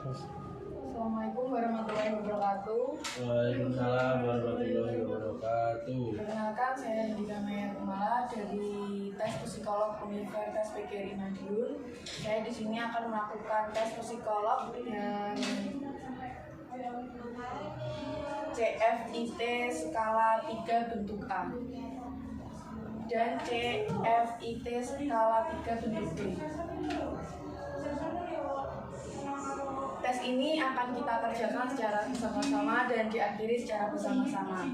Assalamualaikum warahmatullahi wabarakatuh. Waalaikumsalam warahmatullahi wabarakatuh. Perkenalkan, saya Hendika Maya Kumala dari tes psikolog Universitas PGRI Madiun. Saya di sini akan melakukan tes psikolog dengan CFIT skala 3 bentuk A dan CFIT skala 3 bentuk B. Tes ini akan kita kerjakan secara bersama-sama dan diakhiri secara bersama-sama.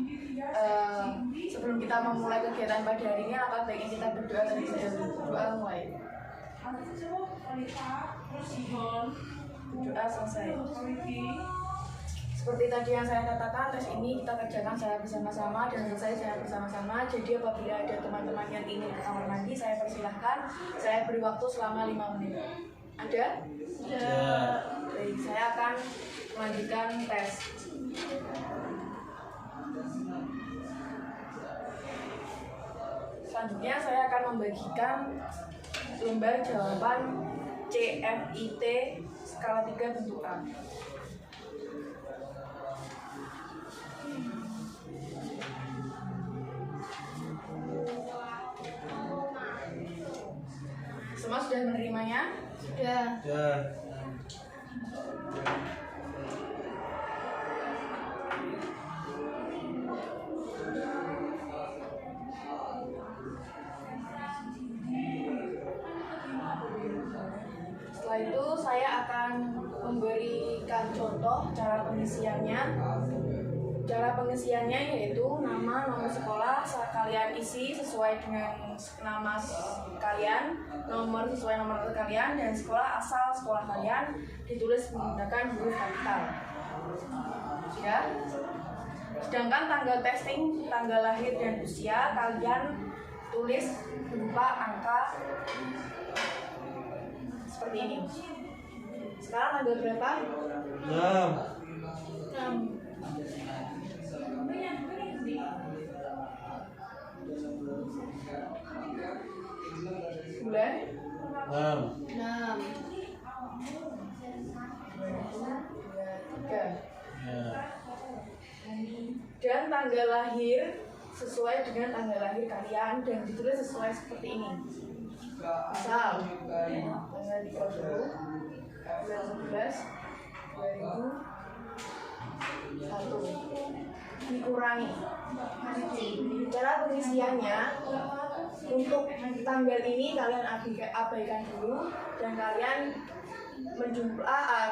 Sebelum kita memulai kegiatan pada hari ini, akan baiknya kita berdoa terlebih dahulu. Doa mulai. Doa selesai. Seperti tadi yang saya katakan, tes ini kita kerjakan secara bersama-sama dan selesai secara bersama-sama. Jadi apabila ada teman-teman yang ingin ke kamar mandi, saya persilahkan. Saya beri waktu selama 5 menit. Ada? Ya. Baik, saya akan melanjutkan tes. Selanjutnya saya akan membagikan lembar jawaban CFIT skala 3 bentuk A. Semua sudah menerimanya? Sudah. Ya. Setelah itu saya akan memberikan contoh cara pengisiannya. Cara pengisiannya yaitu nama, nomor sekolah kalian isi sesuai dengan nama kalian, nomor sesuai nomor kalian, dan sekolah asal sekolah kalian ditulis menggunakan huruf kapital. Ya. Sedangkan tanggal testing, tanggal lahir dan usia kalian tulis berupa angka seperti ini. Sekarang tanggal berapa? 6. Bulan 6. 3. Ya. Dan tanggal lahir sesuai dengan tanggal lahir kalian dan ditulis sesuai seperti ini. Misal tanggal 30 bulan 11 2001 dikurangi. Cara pengisiannya, untuk tanggal ini kalian abaikan dulu dan kalian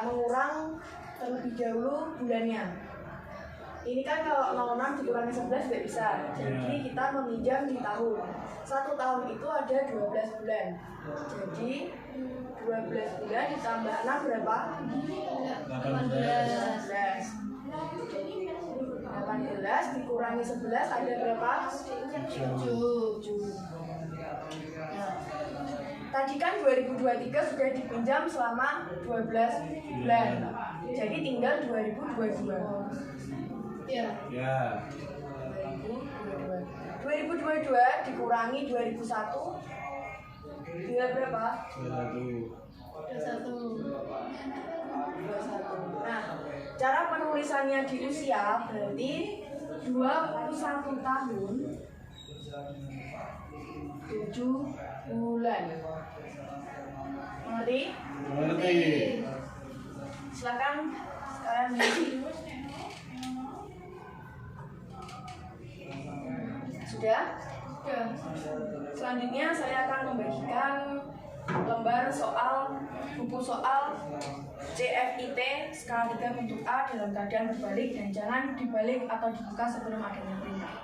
mengurang terlebih dahulu bulannya. Ini kan kalau 06 dikurangi 11 tidak bisa, jadi kita meminjam di tahun. 1 tahun itu ada 12 bulan. Jadi 12 bulan ditambah 6 berapa? 18 dikurangi 11 ada berapa? 7. Nah, tadi kan 2023 sudah dipinjam selama 12 bulan. Jadi tinggal 2022. Ya. Ya. 2022 dikurangi 2001 tinggal berapa? 21. 21. Nah, cara penulisannya di usia berarti 21 tahun 7 bulan. Mengerti? Mengerti. Silakan sekalian mengisi. Sudah? Sudah. Selanjutnya saya akan membagikan lembar buku soal CFIT skala 3 bentuk A dalam keadaan berbalik dan jangan dibalik atau dibuka sebelum adanya perintah.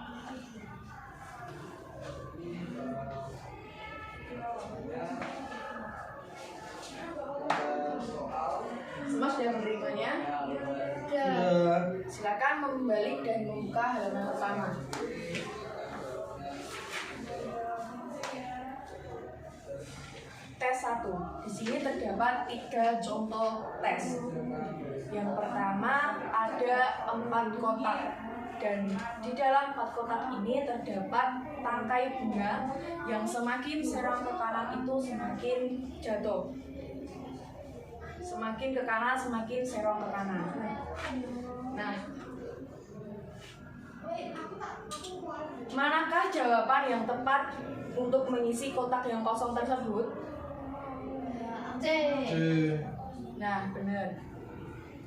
Semua sudah menerimanya? Ya. Silakan membalik dan membuka halaman pertama. Tes 1. Di sini terdapat 3 contoh tes. Yang pertama ada 4 kotak dan di dalam 4 kotak ini terdapat tangkai bunga yang semakin serong ke kanan itu semakin jatuh. Semakin ke kanan, semakin serong ke kanan. Nah, manakah jawaban yang tepat untuk mengisi kotak yang kosong tersebut? C. C. Nah, benar.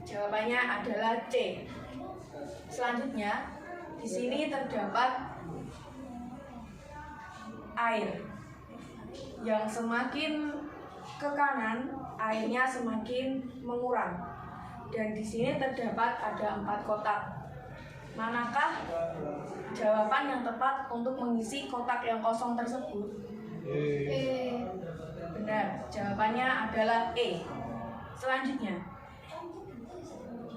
Jawabannya adalah C. Selanjutnya, di sini terdapat air. Yang semakin ke kanan, airnya semakin mengurang. Dan di sini terdapat ada 4 kotak. Manakah jawaban yang tepat untuk mengisi kotak yang kosong tersebut? E. Benar, jawabannya adalah E. Selanjutnya,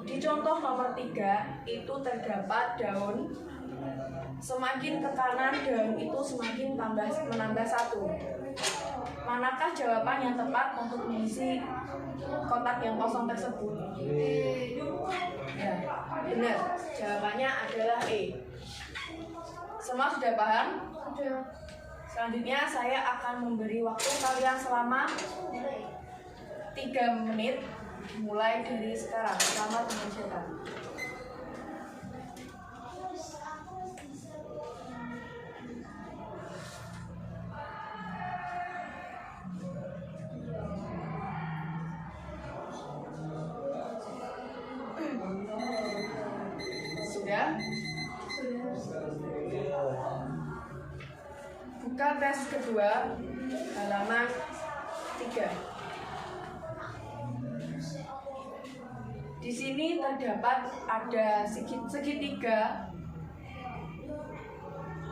di contoh nomor 3 itu terdapat daun. Semakin ke kanan daun itu semakin menambah 1. Manakah jawaban yang tepat untuk mengisi kotak yang kosong tersebut? Ya, benar. Jawabannya adalah E. Semua sudah paham? Sudah. Selanjutnya saya akan memberi waktu kalian selama 3 menit mulai dari sekarang. Selamat mengerjakan. Sudah? Buka tes kedua, halaman 3. Di sini terdapat ada segitiga,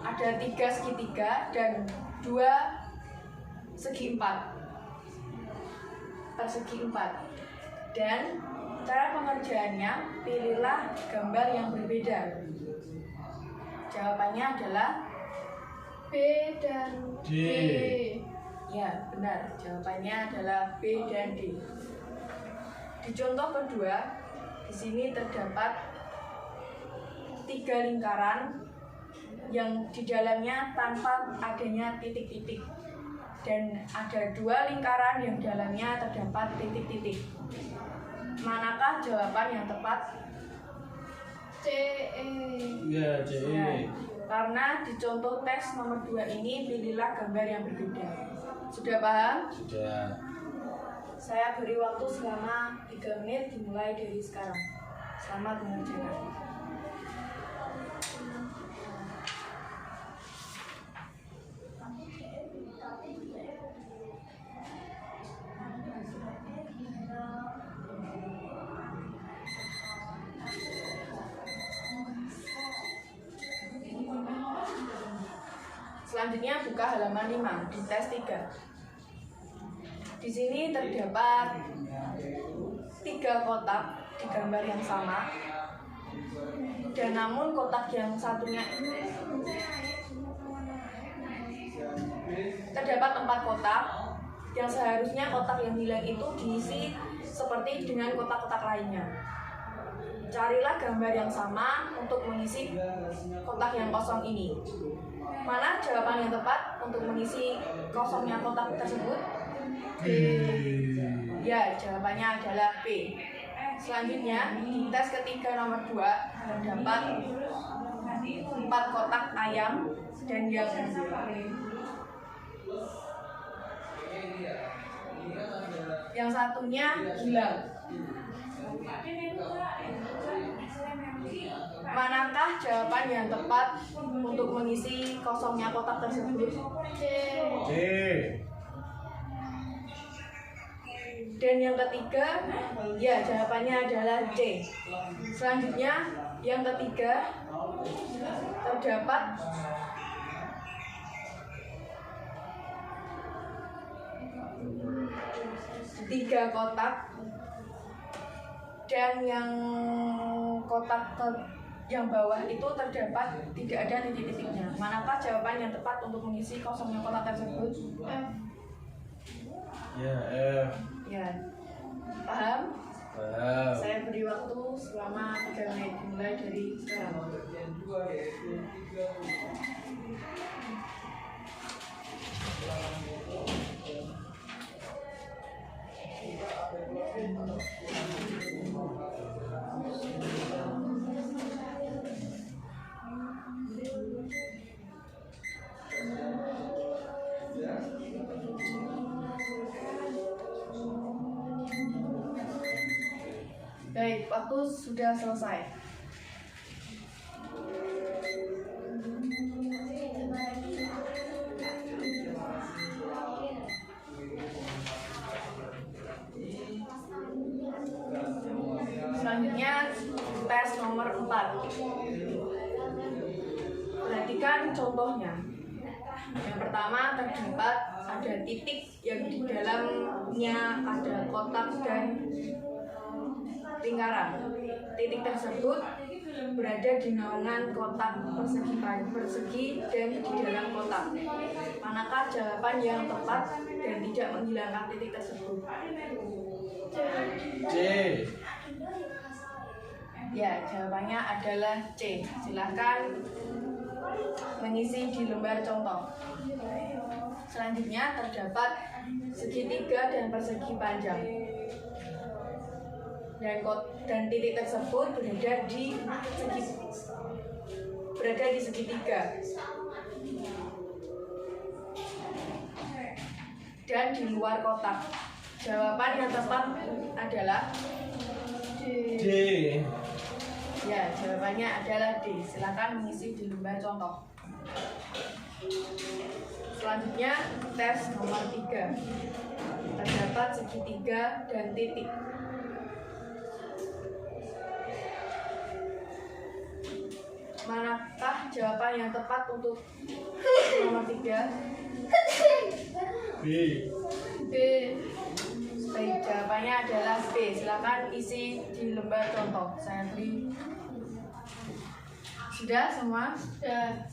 ada 3 segitiga dan 2 segi 4. Persegi 4. Dan cara pengerjaannya, pilihlah gambar yang berbeda. Jawabannya adalah B dan D. ya, benar. Jawabannya adalah B dan D. Di contoh kedua, di sini terdapat 3 lingkaran yang di dalamnya tanpa adanya titik-titik. Dan ada 2 lingkaran yang dalamnya terdapat titik-titik. Manakah jawaban yang tepat? C. E. Ya, C. Ya, karena di contoh tes nomor 2 ini pilihlah gambar yang berbeda. Sudah paham? Sudah. Saya beri waktu selama 3 menit dimulai dari sekarang. Selamat mengerjakan. Selanjutnya buka halaman 5 di tes 3. Di sini terdapat 3 kotak di gambar yang sama. Dan namun kotak yang satunya terdapat 4 kotak yang seharusnya kotak yang hilang itu diisi seperti dengan kotak-kotak lainnya. Carilah gambar yang sama untuk mengisi kotak yang kosong ini. Mana jawaban yang tepat untuk mengisi kosongnya kotak tersebut? B. Ya, jawabannya adalah B. Selanjutnya, di tes ketiga nomor 2 terdapat 4 kotak ayam dan yang satunya hilang. Manakah jawaban yang tepat untuk mengisi kosongnya kotak tersebut? C. C. Dan yang ketiga, ya jawabannya adalah C. Selanjutnya, yang ketiga terdapat 3 kotak dan yang kotak yang bawah itu terdapat tidak ada titik-titiknya. Manakah jawaban yang tepat untuk mengisi kosongnya kotak tersebut? F. Ya, F. Ya, paham? Paham. Saya beri waktu selama 3 menit mulai dari sekarang. Baik, waktu sudah selesai. Selanjutnya tes nomor 4. Perhatikan contohnya. Yang pertama terdapat ada titik yang di dalamnya ada kotak dan lingkaran. Titik tersebut berada di naungan kotak persegi dan di dalam kotak. Manakah jawaban yang tepat dan tidak menghilangkan titik tersebut? C. Ya, jawabannya adalah C. Silahkan mengisi di lembar contoh. Selanjutnya terdapat segitiga dan persegi panjang. Dan titik tersebut berada di segitiga dan di luar kotak. Jawaban yang tepat adalah D. ya, jawabannya adalah D. Silakan mengisi di lembar contoh. Selanjutnya tes nomor 3. Terdapat segitiga dan titik. Manakah jawaban yang tepat untuk nomor 3? B. B. Baik, jawabannya adalah B. Silakan isi di lembar contoh. Saya beri. Sudah semua? Sudah.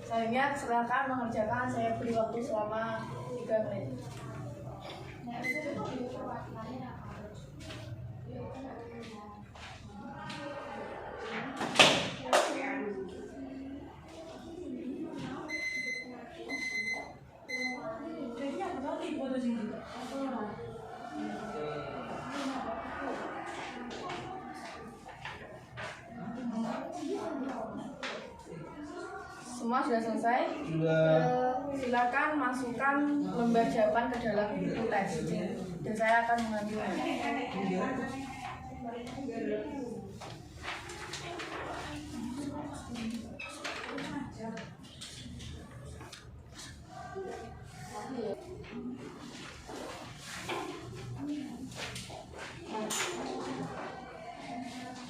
Selanjutnya silakan mengerjakan. Saya beri waktu selama 3 menit. Semua sudah selesai? Sudah. Silakan masukkan lembar jawaban ke dalam buku tes dan saya akan mengambilnya.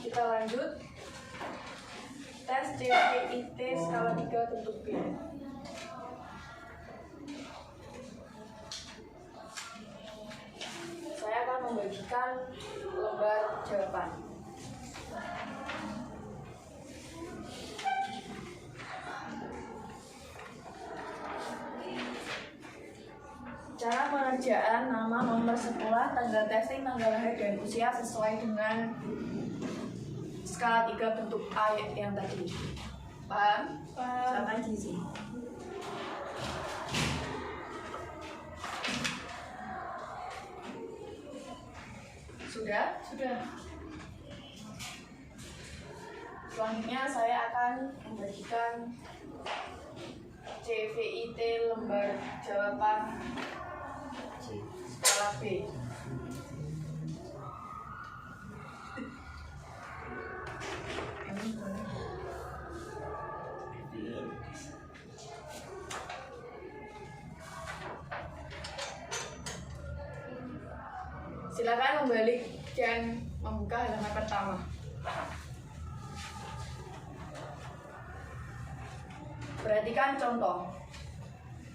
Kita lanjut. Tes CVIT skala 3 bentuk B. Saya akan membagikan lembar jawaban. Cara pengerjaan nama, nomor sekolah, tanggal testing, tanggal lahir, dan usia sesuai dengan skala 3 bentuk A yang tadi. Paham? Silakan diisi. Sudah? Sudah. Selanjutnya saya akan membagikan CVIT lembar jawaban skala B. Silakan membalik dan membuka halaman pertama. Perhatikan contoh.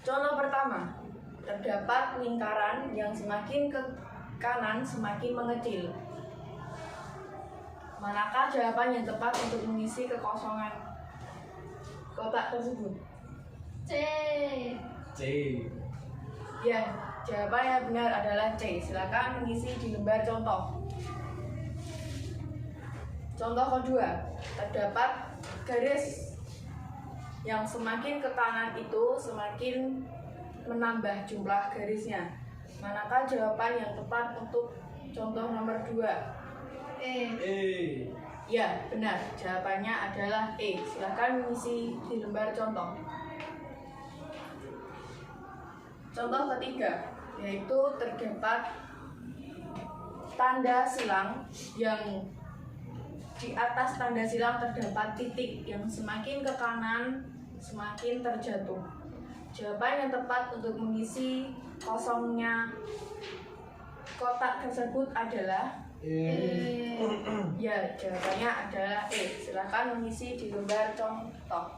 Contoh pertama, terdapat lingkaran yang semakin ke kanan semakin mengecil. Manakah jawaban yang tepat untuk mengisi kekosongan kotak tersebut? C. C. Ya, jawaban yang benar adalah C. Silakan mengisi di lembar contoh. Contoh kedua, terdapat garis yang semakin ke kanan itu semakin menambah jumlah garisnya. Manakah jawaban yang tepat untuk contoh nomor 2? E. Ya, benar. Jawabannya adalah E. Silakan mengisi di lembar contoh. Contoh ketiga, yaitu terdapat tanda silang yang di atas tanda silang terdapat titik yang semakin ke kanan semakin terjatuh. Jawaban yang tepat untuk mengisi kosongnya kotak tersebut adalah ya, jawabannya adalah E. Silakan mengisi di lembar contoh.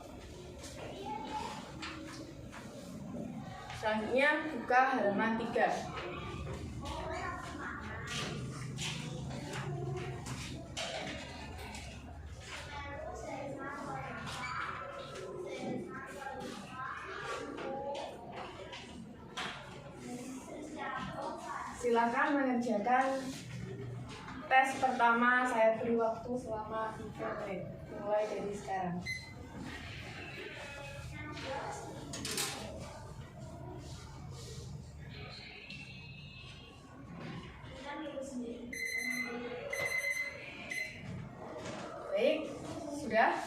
Selanjutnya buka halaman 3. Silakan mengerjakan tes pertama. Saya beri waktu selama 3 menit mulai dari sekarang. Baik, sudah?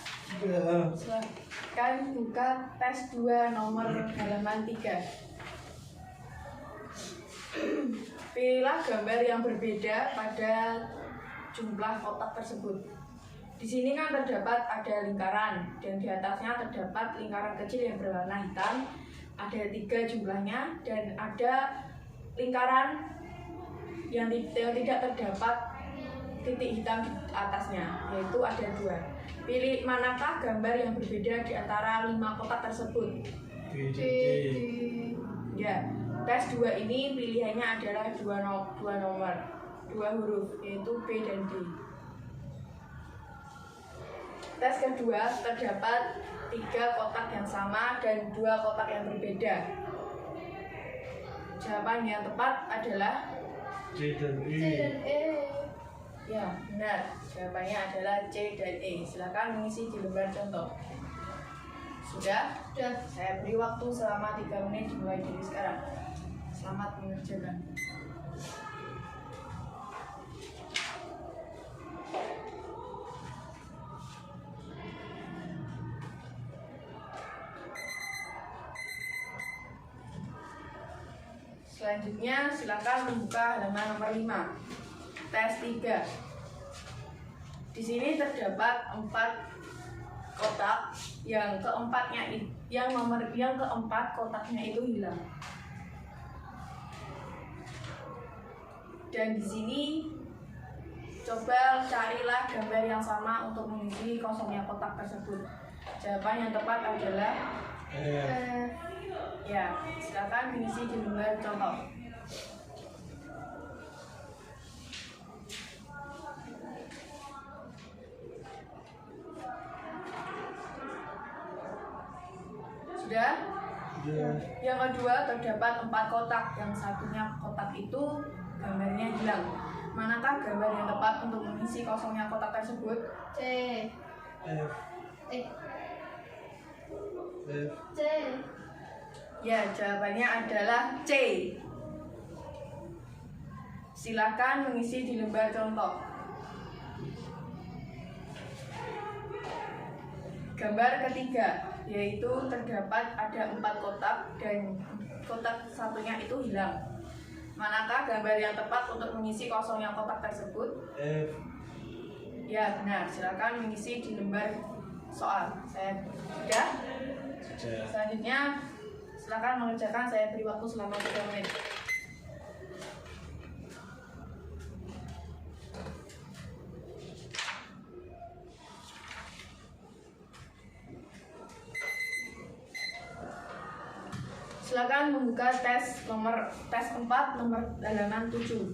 Silakan buka tes 2 nomor halaman 3. Pilihlah gambar yang berbeda pada jumlah kotak tersebut. Di sini kan terdapat ada lingkaran dan di atasnya terdapat lingkaran kecil yang berwarna hitam. Ada 3 jumlahnya dan ada lingkaran yang tidak terdapat titik hitam di atasnya, yaitu ada 2. Pilih manakah gambar yang berbeda di antara 5 kotak tersebut? Ya, tes 2 ini pilihannya adalah 2 nomor, 2 huruf, yaitu B dan D. Tes kedua terdapat 3 kotak yang sama dan 2 kotak yang berbeda. Jawaban yang tepat adalah C dan E. ya, benar. Jawabannya adalah C dan E. Silakan mengisi di lembar contoh. Sudah? Sudah. Saya beri waktu selama 3 menit dimulai dari sekarang. Selamat mengerjakan. Selanjutnya silakan membuka halaman nomor 5. Tes 3. Di sini terdapat 4 kotak yang keempat kotaknya itu hilang. Dan di sini coba carilah gambar yang sama untuk mengisi kosongnya kotak tersebut. Jawaban yang tepat adalah ya, silakan mengisi di lembar contoh. Sudah? Yang kedua terdapat 4 kotak, yang satunya kotak itu gambarnya hilang. Manakah gambar yang tepat untuk mengisi kosongnya kotak tersebut? C. C. Ya, jawabannya adalah C. Silakan mengisi di lembar contoh. Gambar ketiga, yaitu terdapat ada 4 kotak dan kotak satunya itu hilang. Manakah gambar yang tepat untuk mengisi kosongnya kotak tersebut? Ya, benar. Silakan mengisi di lembar soal. Saya sudah. Selanjutnya silakan mengerjakan. Saya beri waktu selama 3 menit. Silakan membuka tes 4 nomor halaman 7.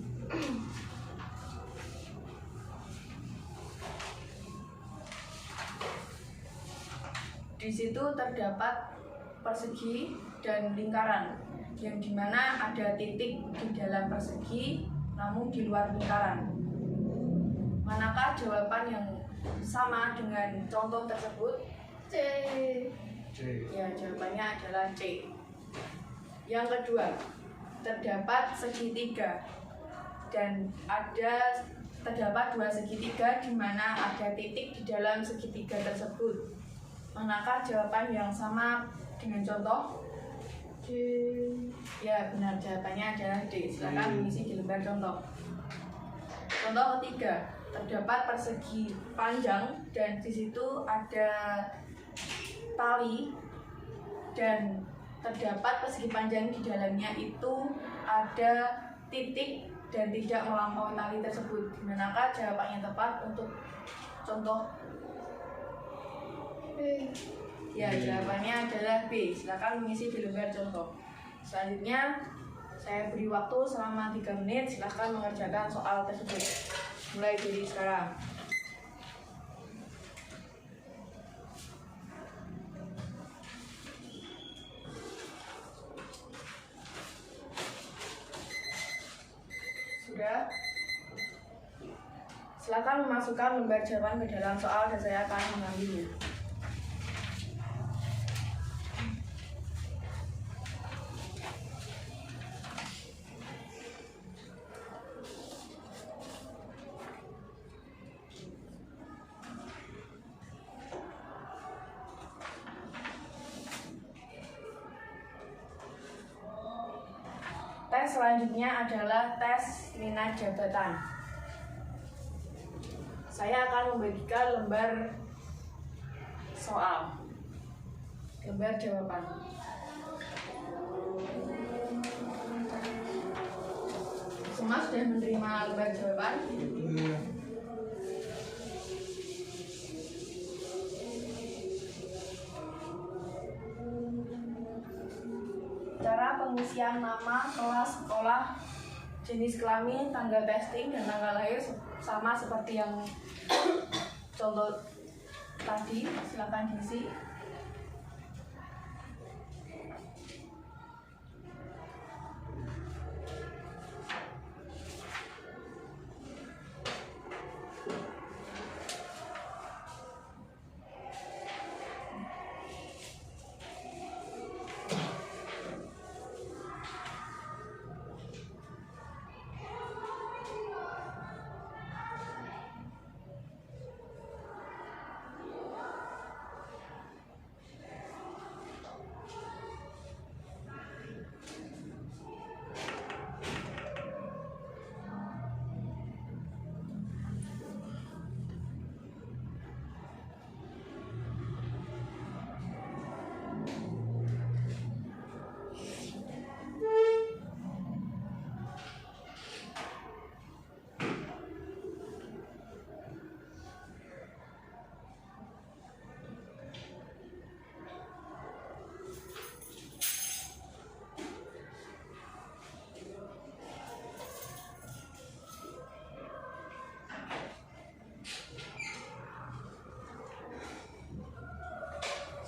Di situ terdapat persegi dan lingkaran, yang dimana ada titik di dalam persegi namun di luar lingkaran. Manakah jawaban yang sama dengan contoh tersebut? C. Ya, jawabannya adalah C. Yang kedua, terdapat segitiga dan terdapat dua segitiga di mana ada titik di dalam segitiga tersebut. Manakah jawaban yang sama dengan contoh? D. Ya, benar, jawabannya adalah D. Silakan mengisi di lembar contoh. Contoh ketiga, terdapat persegi panjang dan di situ ada tali dan terdapat persegi panjang di dalamnya itu ada titik dan tidak melampaui tali tersebut. Manakah jawaban yang tepat untuk contoh? B. Ya, jawabannya adalah B. Silakan mengisi di lembar contoh. Selanjutnya, saya beri waktu selama 3 menit. Silakan mengerjakan soal tersebut. Mulai dari sekarang. Sudah? Silakan memasukkan lembar jawaban ke dalam soal dan saya akan mengambilnya. Tes selanjutnya adalah tes minat jabatan. Saya akan membagikan lembar soal, lembar jawaban. Semua sudah menerima lembar jawaban? Cara pengisian nama, kelas, sekolah, jenis kelamin, tanggal testing, dan tanggal lahir sama seperti yang contoh tadi. Silakan diisi.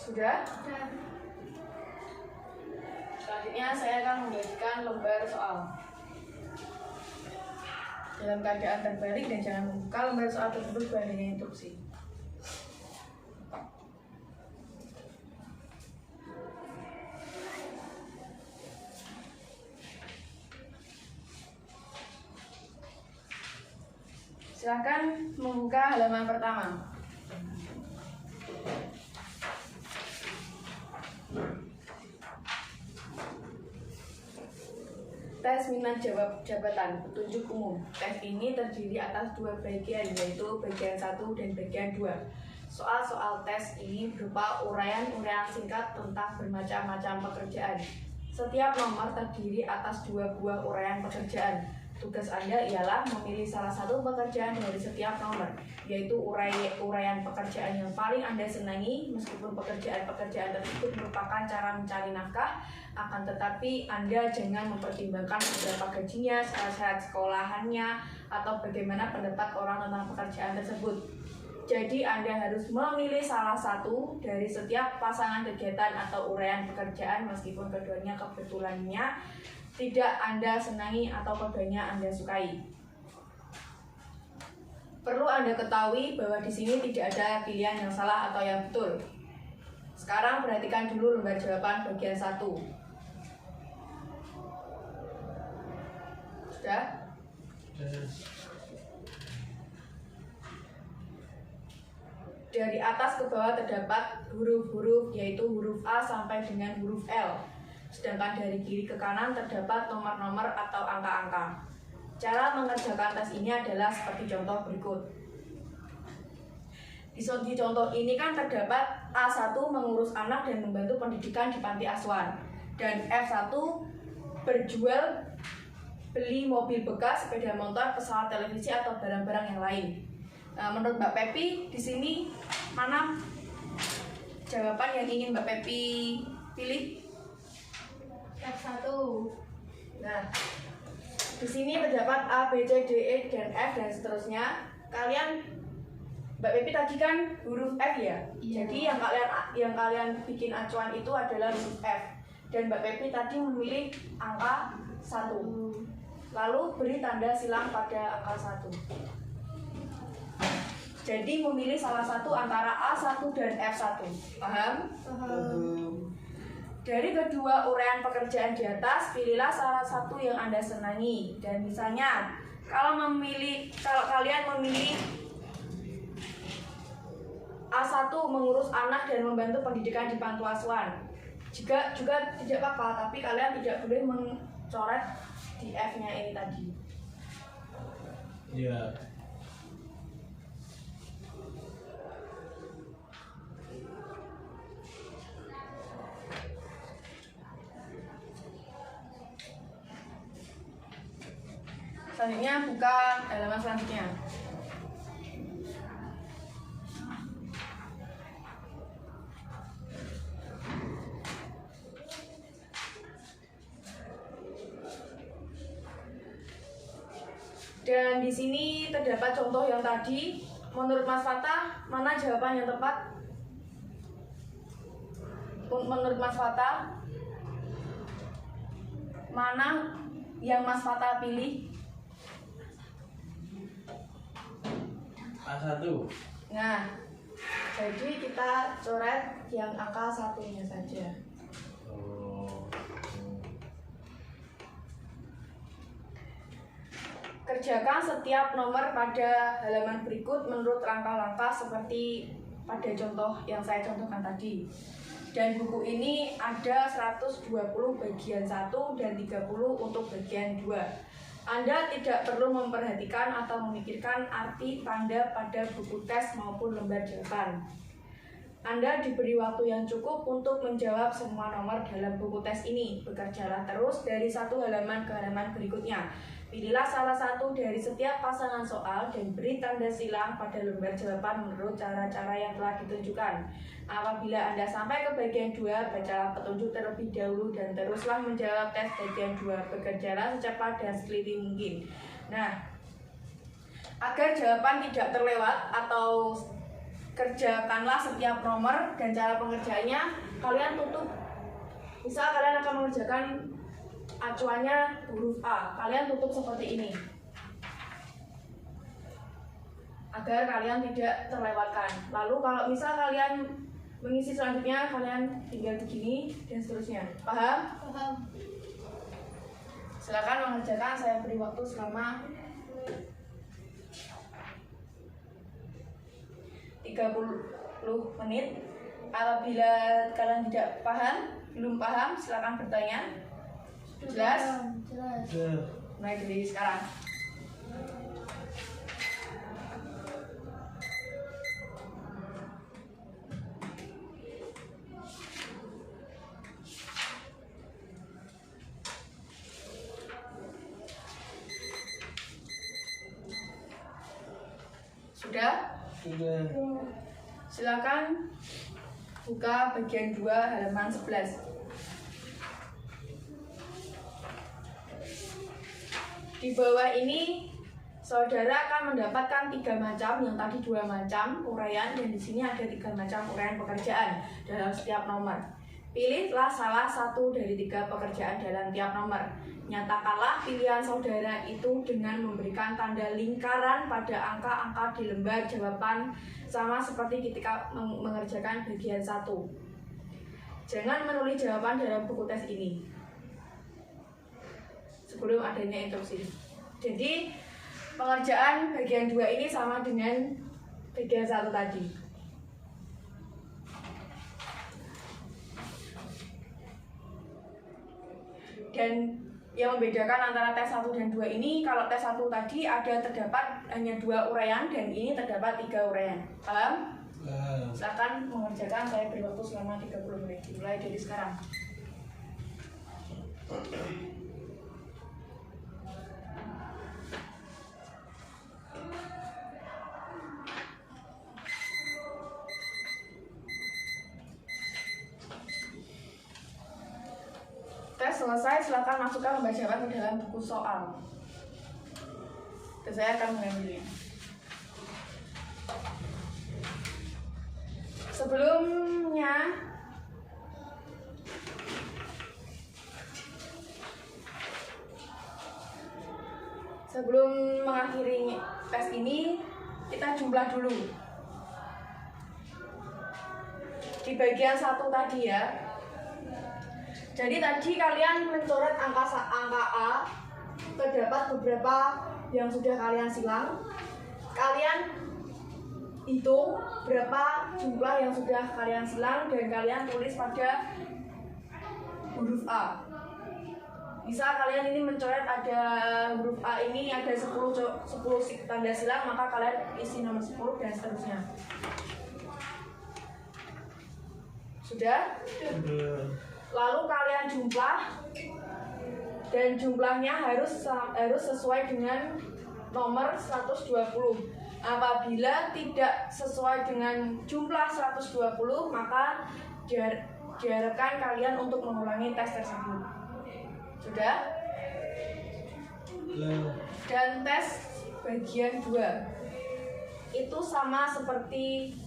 Sudah? Selanjutnya saya akan membagikan lembar soal. Dalam keadaan terbalik dan jangan membuka lembar soal tersebut dengan instruksi. Silakan membuka halaman pertama. Tes minat jabatan petunjuk umum. Tes ini terdiri atas 2 bagian, yaitu bagian 1 dan bagian 2. Soal-soal tes ini berupa uraian-uraian singkat tentang bermacam-macam pekerjaan. Setiap nomor terdiri atas 2 buah uraian pekerjaan. Tugas Anda ialah memilih salah satu pekerjaan dari setiap nomor, yaitu uraian pekerjaan yang paling Anda senangi. Meskipun pekerjaan-pekerjaan tersebut merupakan cara mencari nafkah, akan tetapi Anda jangan mempertimbangkan berapa gajinya, syarat sekolahannya, atau bagaimana pendapat orang tentang pekerjaan tersebut. Jadi Anda harus memilih salah satu dari setiap pasangan kegiatan atau uraian pekerjaan, meskipun keduanya kebetulannya tidak Anda senangi atau keduanya Anda sukai. Perlu Anda ketahui bahwa di sini tidak ada pilihan yang salah atau yang betul. Sekarang perhatikan dulu lembar jawaban bagian 1. Sudah? Sudah. Dari atas ke bawah terdapat huruf-huruf, yaitu huruf A sampai dengan huruf L. Sedangkan dari kiri ke kanan terdapat nomor-nomor atau angka-angka. Cara mengerjakan tes ini adalah seperti contoh berikut. Di contoh ini kan terdapat A1 mengurus anak dan membantu pendidikan di panti asuhan, dan F1 berjual beli mobil bekas, sepeda motor, pesawat televisi atau barang-barang yang lain. Nah, menurut Mbak Pepi di sini mana jawaban yang ingin Mbak Pepi pilih? F1. Nah, di sini terdapat A, B, C, D, E, dan F dan seterusnya. Mbak Pepi tadi kan huruf F ya. Iya. Jadi yang kalian bikin acuan itu adalah huruf F. Dan Mbak Pepi tadi memilih angka 1. Lalu beri tanda silang pada angka 1. Jadi memilih salah satu antara A1 dan F1. Paham? Dari kedua uraian pekerjaan di atas, pilihlah salah satu yang Anda senangi. Dan misalnya, kalau kalian memilih A1 mengurus anak dan membantu pendidikan di panti asuhan, juga tidak apa-apa, tapi kalian tidak boleh mencoret di F-nya ini tadi. Ya. Selanjutnya buka halaman selanjutnya. Dan di sini terdapat contoh yang tadi. Menurut Mas Fatah, mana jawaban yang tepat? Menurut Mas Fatah, mana yang Mas Fatah pilih? A1. Nah, jadi kita coret yang angka 1-nya saja. Oh. Kerjakan setiap nomor pada halaman berikut menurut langkah-langkah seperti pada contoh yang saya contohkan tadi. Dan buku ini ada 120 bagian 1 dan 30 untuk bagian 2. Anda tidak perlu memperhatikan atau memikirkan arti tanda pada buku tes maupun lembar jawaban. Anda diberi waktu yang cukup untuk menjawab semua nomor dalam buku tes ini. Bekerjalah terus dari satu halaman ke halaman berikutnya. Pilihlah salah satu dari setiap pasangan soal dan beri tanda silang pada lembar jawaban menurut cara-cara yang telah ditunjukkan. Apabila Anda sampai ke bagian 2, bacalah petunjuk terlebih dahulu dan teruslah menjawab tes bagian 2. Bekerjalah secepat dan seteliti mungkin. Nah, agar jawaban tidak terlewat atau kerjakanlah setiap nomor dan cara pengerjaannya, kalian tutup. Misal kalian akan mengerjakan acuannya huruf A, kalian tutup seperti ini agar kalian tidak terlewatkan. Lalu kalau misal kalian mengisi selanjutnya, kalian tinggal begini dan seterusnya. Paham? Paham. Silakan mengerjakan, saya beri waktu selama 30 menit. Apabila kalian tidak paham, belum paham, silakan bertanya. Jelas? Jelas. Sudah. Mulai dari sekarang. Sudah? Sudah. Silakan buka bagian 2 halaman 11. Di bawah ini saudara akan mendapatkan 3 macam, yang tadi 2 macam uraian, dan di sini ada 3 macam uraian pekerjaan dalam setiap nomor. Pilihlah salah satu dari 3 pekerjaan dalam tiap nomor. Nyatakanlah pilihan saudara itu dengan memberikan tanda lingkaran pada angka-angka di lembar jawaban, sama seperti ketika mengerjakan bagian 1. Jangan menulis jawaban dalam buku tes ini sebelum adanya instruksi. Jadi pengerjaan bagian 2 ini sama dengan bagian 1 tadi. Dan yang membedakan antara tes 1 dan 2 ini, kalau tes 1 tadi terdapat hanya 2 uraian dan ini terdapat 3 uraian. Paham? Silakan mengerjakan, saya beri waktu selama 30 menit. Mulai dari sekarang. Tes selesai, silakan masukkan lembar jawaban ke dalam buku soal. Dan saya akan mengambilnya. Sebelum mengakhiri tes ini, kita jumlah dulu. Di bagian 1 tadi ya. Jadi tadi kalian mencoret angka A, terdapat beberapa yang sudah kalian silang. Kalian hitung berapa jumlah yang sudah kalian silang dan kalian tulis pada huruf A. Misal kalian ini mencoret ada huruf A ini ada 10 tanda silang, maka kalian isi nomor 10 dan seterusnya. Sudah? Lalu kalian jumlah dan jumlahnya harus sesuai dengan nomor 120. Apabila tidak sesuai dengan jumlah 120, maka diharapkan kalian untuk mengulangi tes tersebut. Sudah? Dan tes bagian 2 itu sama seperti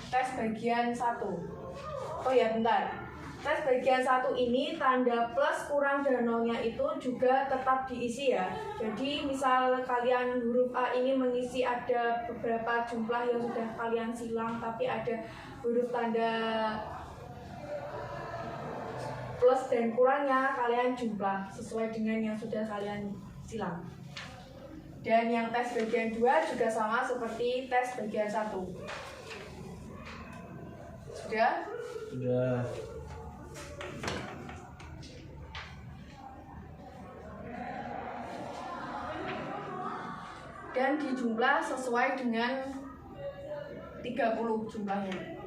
tes bagian 1. Oh ya, bentar. Tes bagian 1 ini tanda plus kurang dan nolnya itu juga tetap diisi ya. Jadi misal kalian huruf A ini mengisi ada beberapa jumlah yang sudah kalian silang, tapi ada huruf tanda plus dan kurangnya, kalian jumlah sesuai dengan yang sudah kalian silang. Dan yang tes bagian 2 juga sama seperti tes bagian 1. Sudah? Sudah. Dan dijumlah sesuai dengan 30 jumlahnya.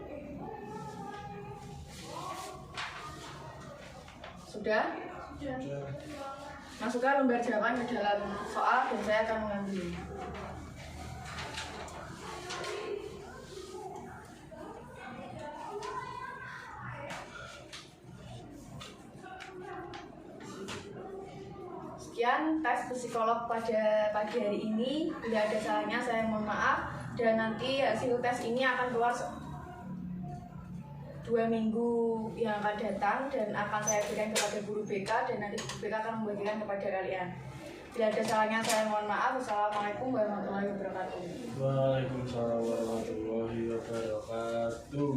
Sudah? Sudah. Masukkan lembar jawaban ke dalam soal dan saya akan mengambilnya. Sekian tes psikolog pada pagi hari ini. Bila ada salahnya saya mohon maaf. Dan nanti hasil tes ini akan keluar 2 minggu yang akan datang dan akan saya berikan kepada guru BK dan nanti guru BK akan membagikan kepada kalian. Bila ada salahnya saya mohon maaf. Wassalamualaikum warahmatullahi wabarakatuh. Waalaikumsalam warahmatullahi wabarakatuh.